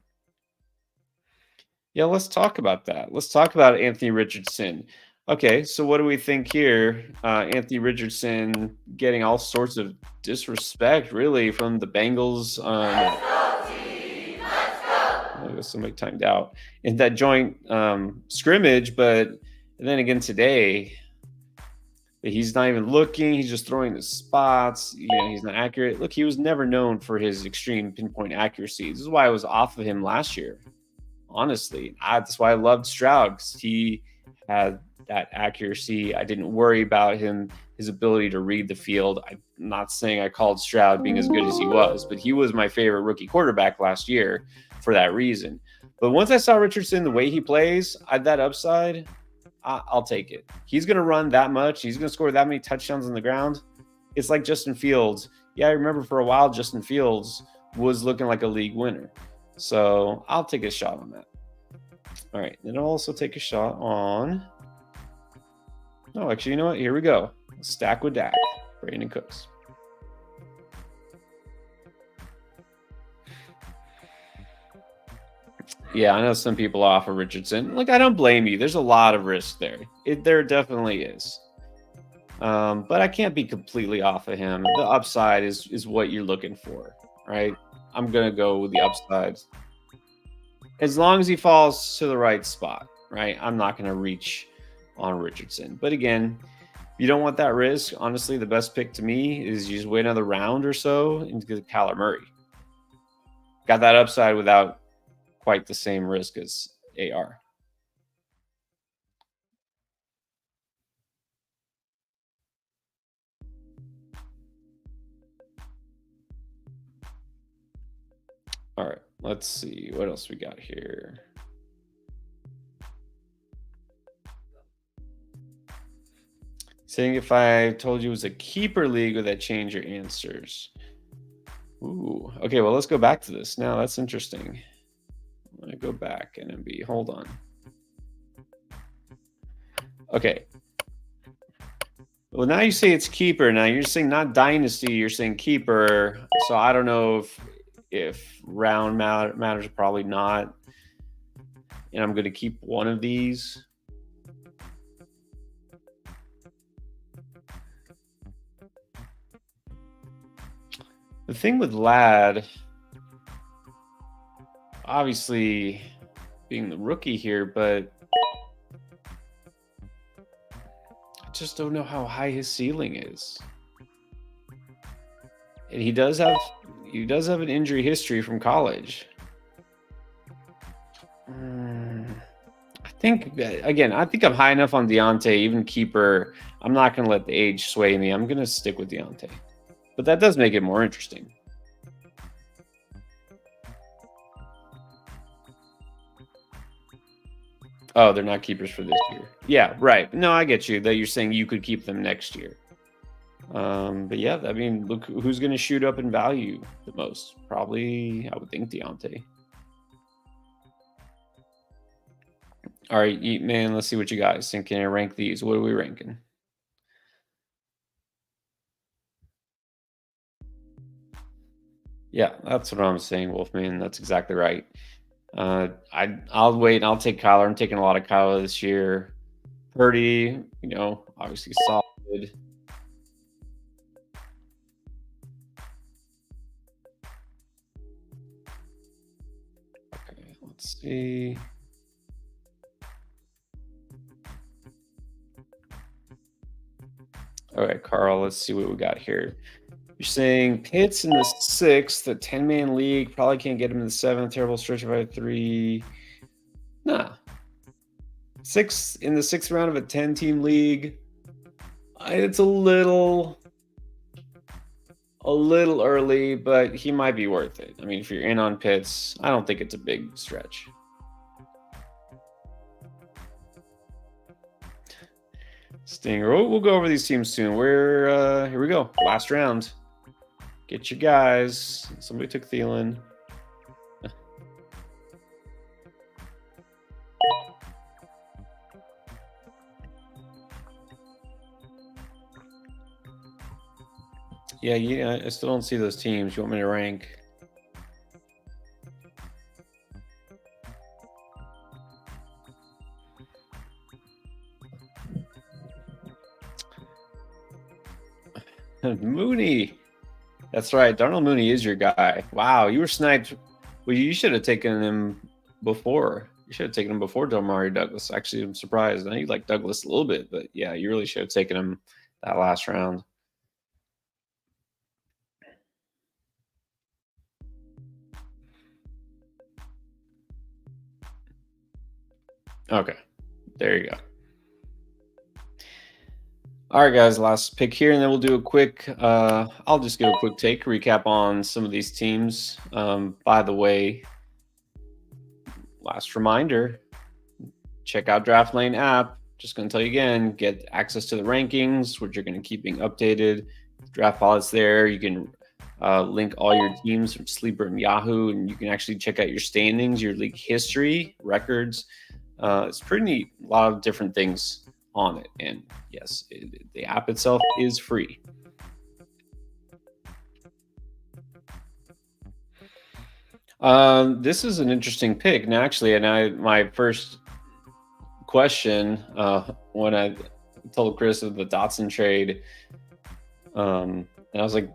A: Yeah, let's talk about that. Let's talk about Anthony Richardson. Okay, so what do we think here? Anthony Richardson getting all sorts of disrespect, really, from the Bengals.
B: Let's go, team! Let's go!
A: Somebody timed out in that joint scrimmage, but then again today, he's not even looking. He's just throwing the spots. He's not accurate. Look, he was never known for his extreme pinpoint accuracy. This is why I was off of him last year honestly. That's why I loved Stroud, because he had that accuracy. I didn't worry about his ability to read the field. I'm not saying I called Stroud being as good as he was, but he was my favorite rookie quarterback last year for that reason. But once I saw Richardson, the way he plays, that upside, I'll take it. He's going to run that much. He's going to score that many touchdowns on the ground. It's like Justin Fields. Yeah, I remember for a while Justin Fields was looking like a league winner. So I'll take a shot on that. All right. Then I'll also take a shot on. Oh, actually, you know what? Here we go. Stack with Dak. Brandon Cooks. Yeah, I know some people offer Richardson. Look, I don't blame you. There's a lot of risk there. There definitely is. But I can't be completely off of him. The upside is what you're looking for, right? I'm going to go with the upside. As long as he falls to the right spot, right? I'm not going to reach on Richardson. But again, if you don't want that risk, honestly, the best pick to me is you just wait another round or so and get Kyler Murray. Got that upside without quite the same risk as AR. All right, let's see what else we got here. Saying if I told you it was a keeper league, would that change your answers? Ooh, okay, well, let's go back to this now. That's interesting. I'm going to go back and hold on. Okay. Well, now you say it's keeper. Now you're saying not dynasty, you're saying keeper. So I don't know if round matters, probably not. And I'm going to keep one of these. The thing with Ladd, obviously being the rookie here, but I just don't know how high his ceiling is. And he does have an injury history from college. I think I'm high enough on Deontay, even keeper. I'm not going to let the age sway me. I'm going to stick with Deontay. But that does make it more interesting. Oh, they're not keepers for this year. Yeah, right. No, I get you. That you're saying you could keep them next year. But yeah, I mean, look, who's going to shoot up in value the most? Probably, I would think Deontay. All right, man, let's see what you guys think. Can I rank these? What are we ranking? Yeah, that's what I'm saying, Wolfman. That's exactly right. I'll wait and I'll take Kyler. I'm taking a lot of Kyler this year. Purdy, obviously solid. Okay, let's see. All right, Carl, let's see what we got here. You're saying Pitts in the 6th, the 10-man league. Probably can't get him in the 7th. Terrible stretch of 3. Nah. 6 in the 6th round of a 10-team league. It's a little early, but he might be worth it. I mean, if you're in on Pitts, I don't think it's a big stretch. Stinger. We'll go over these teams soon. Here we go. Last round. Get your guys. Somebody took Thielen. Yeah, I still don't see those teams. You want me to rank? Mooney. That's right. Darnell Mooney is your guy. Wow, you were sniped. Well, you should have taken him before. You should have taken him before Delmari Douglas. Actually, I'm surprised. I know you like Douglas a little bit, but yeah, you really should have taken him that last round. Okay, there you go. All right, guys, last pick here, and then we'll do a quick. I'll just give a quick recap on some of these teams. By the way, last reminder: check out Draft Lane app. Just going to tell you again, get access to the rankings, which you're going to keep being updated. Draft pilots there. You can link all your teams from Sleeper and Yahoo, and you can actually check out your standings, your league history, records. It's pretty neat. A lot of different things on it. And yes, the app itself is free. This is an interesting pick. Now, actually, my first question when I told Chris of the Dotson trade, and I was like,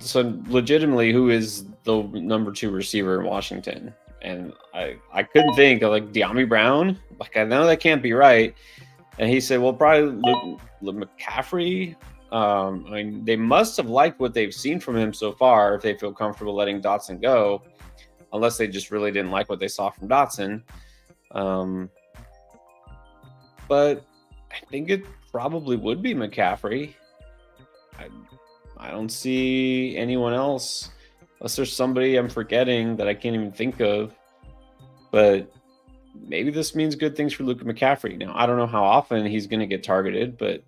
A: so legitimately, who is the number 2 receiver in Washington? And I couldn't think of like De'Ami Brown. Like, I know that can't be right. And he said, well, probably McCaffrey. I mean, they must have liked what they've seen from him so far if they feel comfortable letting Dotson go, unless they just really didn't like what they saw from Dotson. But I think it probably would be McCaffrey. I don't see anyone else, unless there's somebody I'm forgetting that I can't even think of. But maybe this means good things for Luka McCaffrey. Now, I don't know how often he's going to get targeted, but,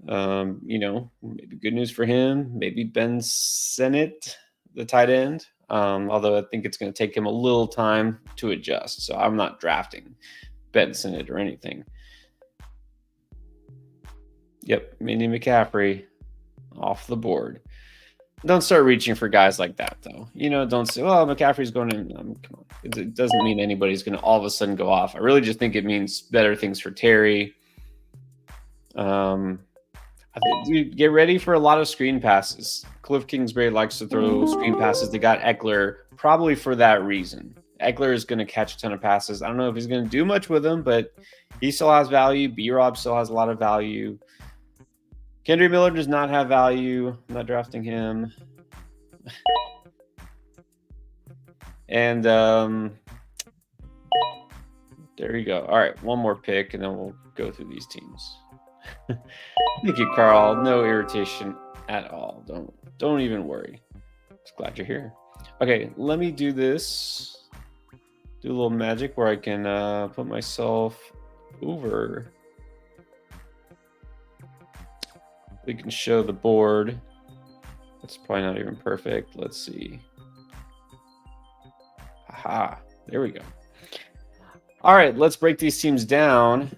A: maybe good news for him. Maybe Ben Sinnott, the tight end, although I think it's going to take him a little time to adjust. So I'm not drafting Ben Sinnott or anything. Yep, Minnie McCaffrey off the board. Don't start reaching for guys like that, though. Don't say, well, McCaffrey's going in. Come on. It doesn't mean anybody's going to all of a sudden go off. I really just think it means better things for Terry. Get ready for a lot of screen passes. Cliff Kingsbury likes to throw screen passes. They got Eckler probably for that reason. Eckler is going to catch a ton of passes. I don't know if he's going to do much with them, but he still has value. B-Rob still has a lot of value. Kendry Miller does not have value. I'm not drafting him. And there you go. All right, one more pick, and then we'll go through these teams. Thank you, Carl. No irritation at all. Don't even worry. Just glad you're here. Okay, let me do this. Do a little magic where I can put myself over. We can show the board. That's probably not even perfect. Let's see. Aha, there we go. All right, let's break these teams down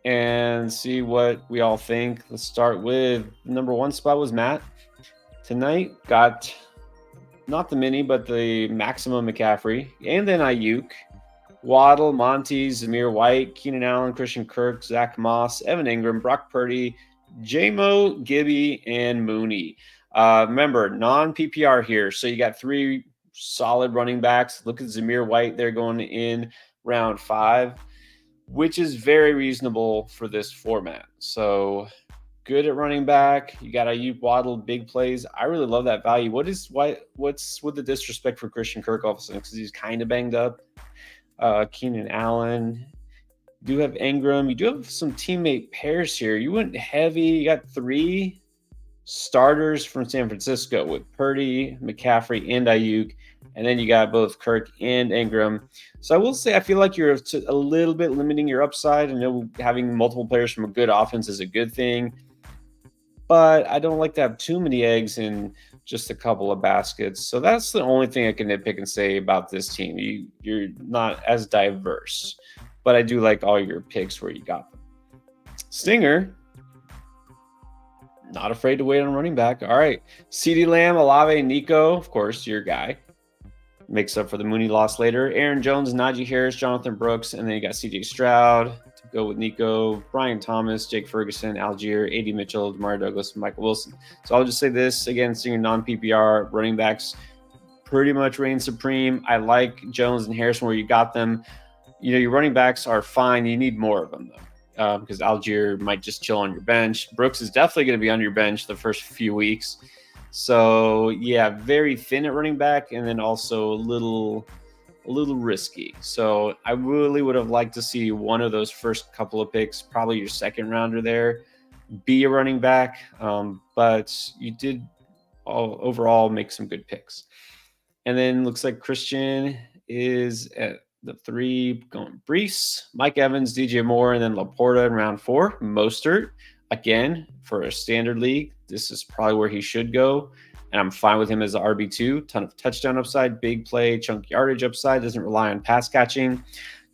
A: and see what we all think. Let's start with number 1 spot was Matt. Tonight got not the mini, but the maximum McCaffrey, and then Ayuk, Waddle, Monty, Zamir White, Keenan Allen, Christian Kirk, Zach Moss, Evan Ingram, Brock Purdy, J-Mo, Gibby, and Mooney. Remember, non-PPR here. So you got 3 solid running backs. Look at Zamir White. They're going in round 5, which is very reasonable for this format. So good at running back. You got Ayuk, Waddle, big plays. I really love that value. What's with the disrespect for Christian Kirk all of a sudden? Because he's kind of banged up. Keenan Allen. You do have Ingram. You do have some teammate pairs here. You went heavy. You got 3 starters from San Francisco with Purdy, McCaffrey, and Ayuk. And then you got both Kirk and Ingram. So I will say I feel like you're a little bit limiting your upside. I know having multiple players from a good offense is a good thing. But I don't like to have too many eggs in just a couple of baskets. So that's the only thing I can nitpick and say about this team. You're not as diverse. But I do like all your picks where you got them. Stinger, not afraid to wait on running back. All right. CeeDee Lamb, Olave, Nico, of course, your guy. Makes up for the Mooney loss later. Aaron Jones, Najee Harris, Jonathan Brooks, and then you got CJ Stroud to go with Nico, Brian Thomas, Jake Ferguson, Algier, A.D. Mitchell, Demar Douglas, and Michael Wilson. So I'll just say this, again, seeing non-PPR running backs pretty much reign supreme. I like Jones and Harrison where you got them. Your running backs are fine. You need more of them, though, because Algier might just chill on your bench. Brooks is definitely going to be on your bench the first few weeks. So, yeah, very thin at running back, and then also a little a little risky. So I really would have liked to see one of those first couple of picks, probably your second rounder there, be a running back. But you did overall make some good picks. And then looks like Christian is at the 3 going Brees, Mike Evans, DJ Moore, and then Laporta in round 4. Mostert, again, for a standard league, this is probably where he should go. And I'm fine with him as the RB2. Ton of touchdown upside, big play, chunk yardage upside, doesn't rely on pass catching.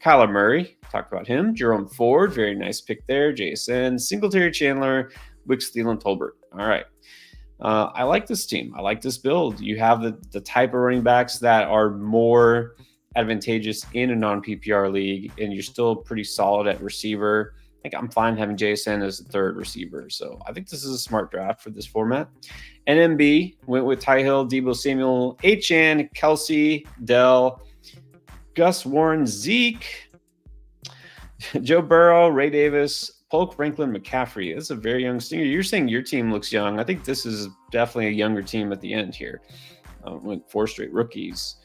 A: Kyler Murray, talked about him. Jerome Ford, very nice pick there. JSN, Singletary, Chandler, Wicks, Thielen, Tolbert. All right. I like this team. I like this build. You have the type of running backs that are more advantageous in a non-PPR league, and you're still pretty solid at receiver. I think I'm fine having Jason as the third receiver. So I think this is a smart draft for this format. NMB went with Ty Hill, Debo Samuel, H.N., Kelsey, Dell, Gus Warren, Zeke, Joe Burrow, Ray Davis, Polk, Franklin, McCaffrey. This is a very young stinger. You're saying your team looks young. I think this is definitely a younger team at the end here. Went 4 straight rookies.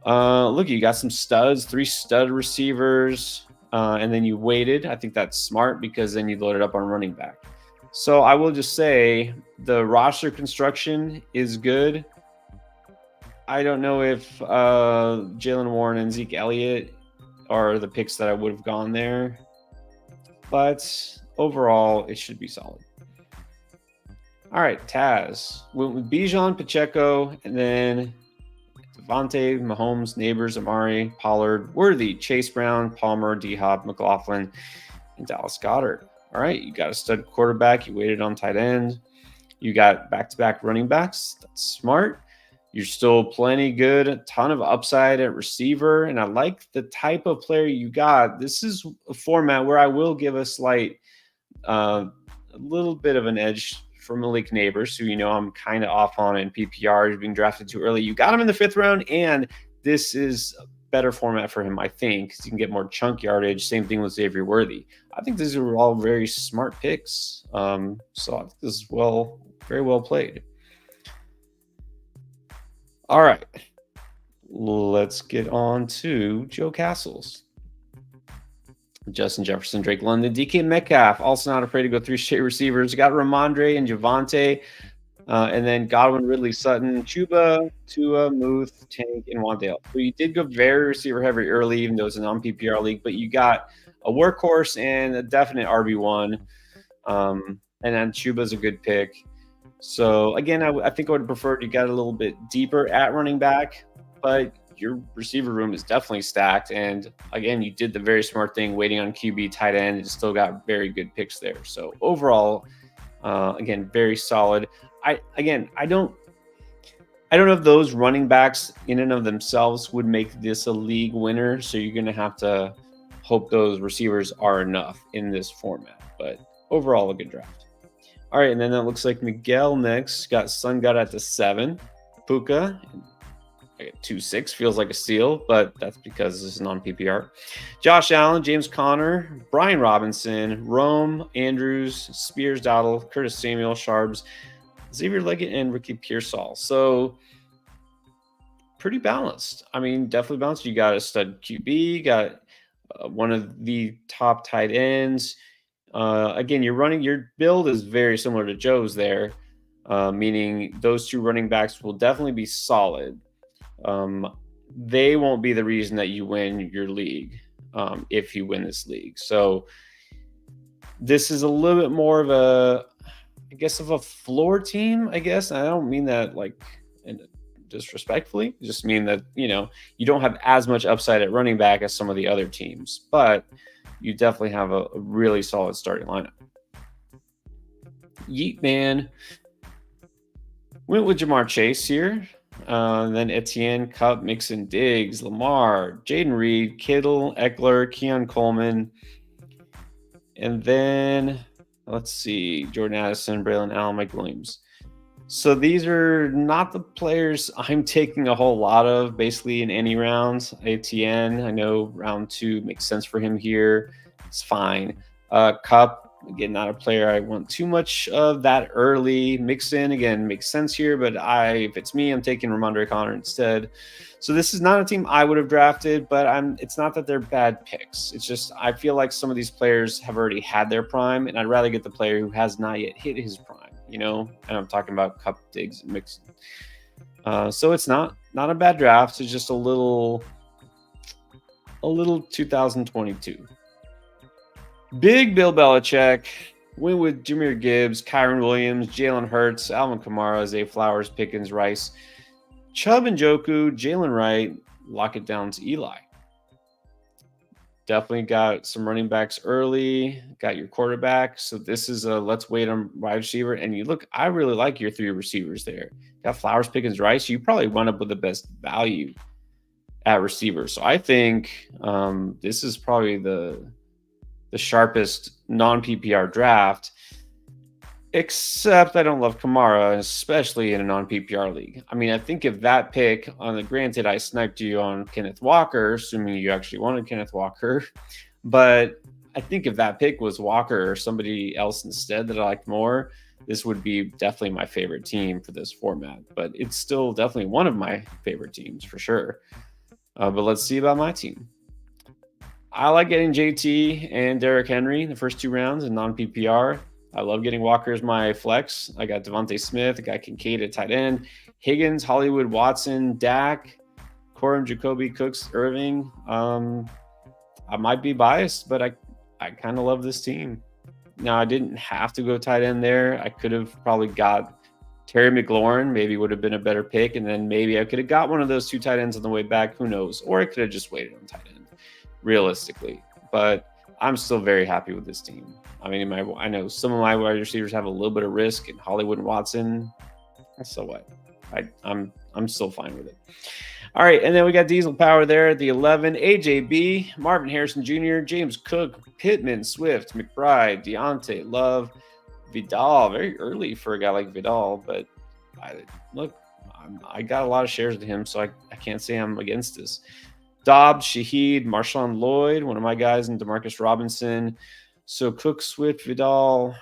A: Look, you got some studs, 3 stud receivers, and then you waited. I think that's smart because then you loaded up on running back. So I will just say the roster construction is good. I don't know if Jalen Warren and Zeke Elliott are the picks that I would have gone there. But overall, it should be solid. All right, Taz went with Bijan, Pacheco, and then Devontae, Mahomes, Neighbors, Amari, Pollard, Worthy, Chase Brown, Palmer, D-Hop, McLaughlin, and Dallas Goedert. All right, you got a stud quarterback. You waited on tight end. You got back-to-back running backs. That's smart. You're still plenty good, a ton of upside at receiver, and I like the type of player you got. This is a format where I will give a slight, a little bit of an edge for Malik Neighbors, who I'm kind of off on in PPR. He's being drafted too early. You got him in the 5th round, and this is a better format for him, I think, because you can get more chunk yardage. Same thing with Xavier Worthy. I think these are all very smart picks. So I think this is very well played. All right, let's get on to Joe Castles. Justin Jefferson, Drake London, DK Metcalf, also not afraid to go 3 straight receivers. You got Ramondre and Javonte, and then Godwin, Ridley, Sutton, Chuba, Tua, Muth, Tank, and Wandale. So you did go very receiver heavy early, even though it's a non-PPR league, but you got a workhorse and a definite RB1, and then Chuba's a good pick. So, again, I think I would have preferred you got a little bit deeper at running back, but your receiver room is definitely stacked. And, again, you did the very smart thing, waiting on QB, tight end, and still got very good picks there. So, overall, again, very solid. I don't know if those running backs in and of themselves would make this a league winner. So, you're going to have to hope those receivers are enough in this format. But, overall, a good draft. All right, and then that looks like Miguel next. Got Sun God at the 7. Puka, 2-6, feels like a steal, but that's because this is non-PPR. Josh Allen, James Conner, Brian Robinson, Rome, Andrews, Spears, Dowdle, Curtis Samuel, Sharbs, Xavier Leggett, and Ricky Pearsall. So pretty balanced. I mean, definitely balanced. You got a stud QB, got one of the top tight ends. Again, your build is very similar to Joe's there, meaning those 2 running backs will definitely be solid. They won't be the reason that you win your league if you win this league. So this is a little bit more of of a floor team, I guess. I don't mean that like disrespectfully. I just mean that, you don't have as much upside at running back as some of the other teams, but you definitely have a really solid starting lineup. Yeet Man went with Jamar Chase here. Then Etienne, Cup, Mixon, Diggs, Lamar, Jaden Reed, Kittle, Eckler, Keon Coleman. And then, let's see, Jordan Addison, Braylon Allen, Mike Williams. So these are not the players I'm taking a whole lot of, basically in any rounds. Etienne, I know round 2 makes sense for him here. It's fine. Cup, Again, not a player I want too much of that early. Mixon, again, makes sense here, but if it's me, I'm taking Ramondre Connor instead. So this is not a team I would have drafted, but it's not that they're bad picks. It's just I feel like some of these players have already had their prime, and I'd rather get the player who has not yet hit his prime, And I'm talking about Cup, Diggs, and Mixon. So it's not a bad draft. It's just a little 2022. Big Bill Belichick went with Jahmyr Gibbs, Kyron Williams, Jalen Hurts, Alvin Kamara, Zay Flowers, Pickens, Rice, Chubb and Njoku, Jalen Wright. Lock it down to Eli. Definitely got some running backs early. Got your quarterback. So this is a let's wait on wide receiver. And you look, I really like your 3 receivers there. Got Flowers, Pickens, Rice. You probably run up with the best value at receiver. So I think this is probably the sharpest non-PPR draft, except I don't love Kamara, especially in a non-PPR league. I mean, I think if that pick, granted, I sniped you on Kenneth Walker, assuming you actually wanted Kenneth Walker, but I think if that pick was Walker or somebody else instead that I liked more, this would be definitely my favorite team for this format. But it's still definitely one of my favorite teams for sure. But let's see about my team. I like getting JT and Derrick Henry in the first 2 rounds in non-PPR. I love getting Walker as my flex. I got Devontae Smith. I got Kincaid at tight end. Higgins, Hollywood, Watson, Dak, Corum, Jacoby, Cooks, Irving. I might be biased, but I kind of love this team. Now, I didn't have to go tight end there. I could have probably got Terry McLaurin. Maybe would have been a better pick. And then maybe I could have got one of those 2 tight ends on the way back. Who knows? Or I could have just waited on tight end, realistically. But I'm still very happy with this team. I mean, I know some of my wide receivers have a little bit of risk, and Hollywood and Watson. So what? I'm still fine with it. All right, and then we got Diesel Power there at the 11. AJB, Marvin Harrison Jr., James Cook, Pittman, Swift, McBride, Deontay, Love, Vidal. Very early for a guy like Vidal, but I got a lot of shares of him, so I can't say I'm against this. Dobbs, Shaheed, Marshawn Lloyd, one of my guys, and Demarcus Robinson. So Cook, Swift, Vidal,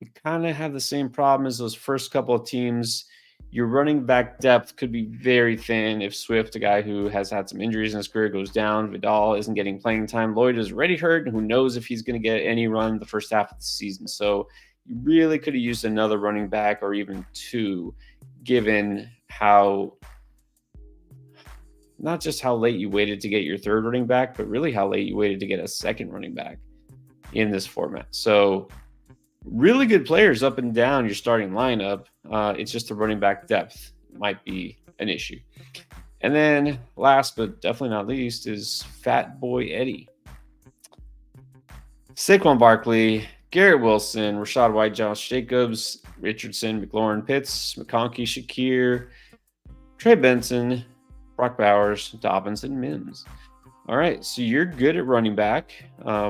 A: you kind of have the same problem as those first couple of teams. Your running back depth could be very thin if Swift, a guy who has had some injuries in his career, goes down. Vidal isn't getting playing time. Lloyd is already hurt, and who knows if he's going to get any run the first half of the season. So you really could have used another running back or even 2, given how not just how late you waited to get your 3rd running back, but really how late you waited to get a 2nd running back in this format. So really good players up and down your starting lineup. It's just the running back depth might be an issue. And then last but definitely not least is Fat Boy Eddie. Saquon Barkley, Garrett Wilson, Rashad White, Josh Jacobs, Richardson, McLaurin, Pitts, McConkey, Shakir, Trey Benson, Brock Bowers, Dobbins, and Mims. All right, so you're good at running back.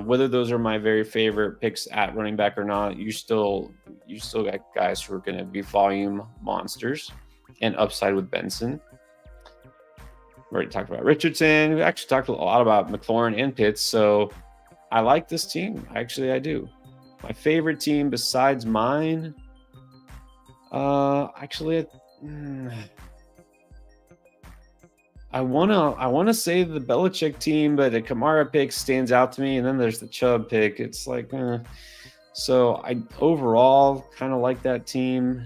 A: Whether those are my very favorite picks at running back or not, you still got guys who are going to be volume monsters and upside with Benson. We already talked about Richardson. We actually talked a lot about McLaurin and Pitts. So I like this team. Actually, I do. My favorite team besides mine, I wanna say the Belichick team, but the Kamara pick stands out to me, and then there's the Chubb pick. It's like, so I overall kind of like that team.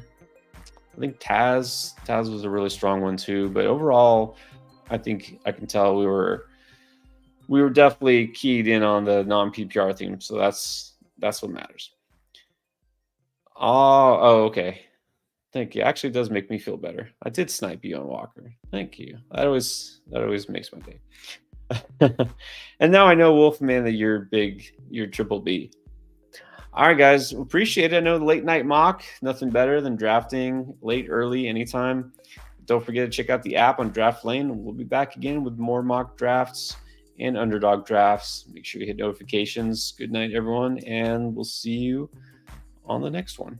A: I think Taz was a really strong one too, but overall, I think I can tell we were definitely keyed in on the non-PPR theme, so that's what matters. Oh, okay. Thank you. Actually, it does make me feel better. I did snipe you on Walker. Thank you. That always makes my day. And now I know, Wolfman, that you're triple B. All right, guys. Appreciate it. I know the late night mock, nothing better than drafting late, early, anytime. Don't forget to check out the app on Draft Lane. We'll be back again with more mock drafts and underdog drafts. Make sure you hit notifications. Good night, everyone, and we'll see you on the next one.